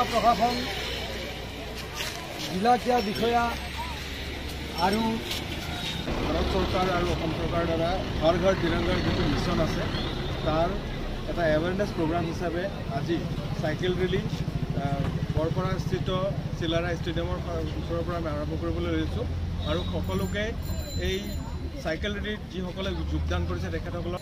प्रशासन जिलाकिया विषया और भारत सरकार और सरकार द्वारा हर घर तिरंगार जो मिशन आसे तार एटा एवेयरनेस प्रोग्राम हिसाब से आज साइकेल रैली बरपरा स्थित चिलारा स्टेडियমৰ ওচৰৰ পৰা আমি আৰম্ভ কৰিবলৈ লৈছো আৰু সকলোকে এই সাইকেল ৰেলীত যিসকলে যোগদান কৰিছে তেখেতসকলক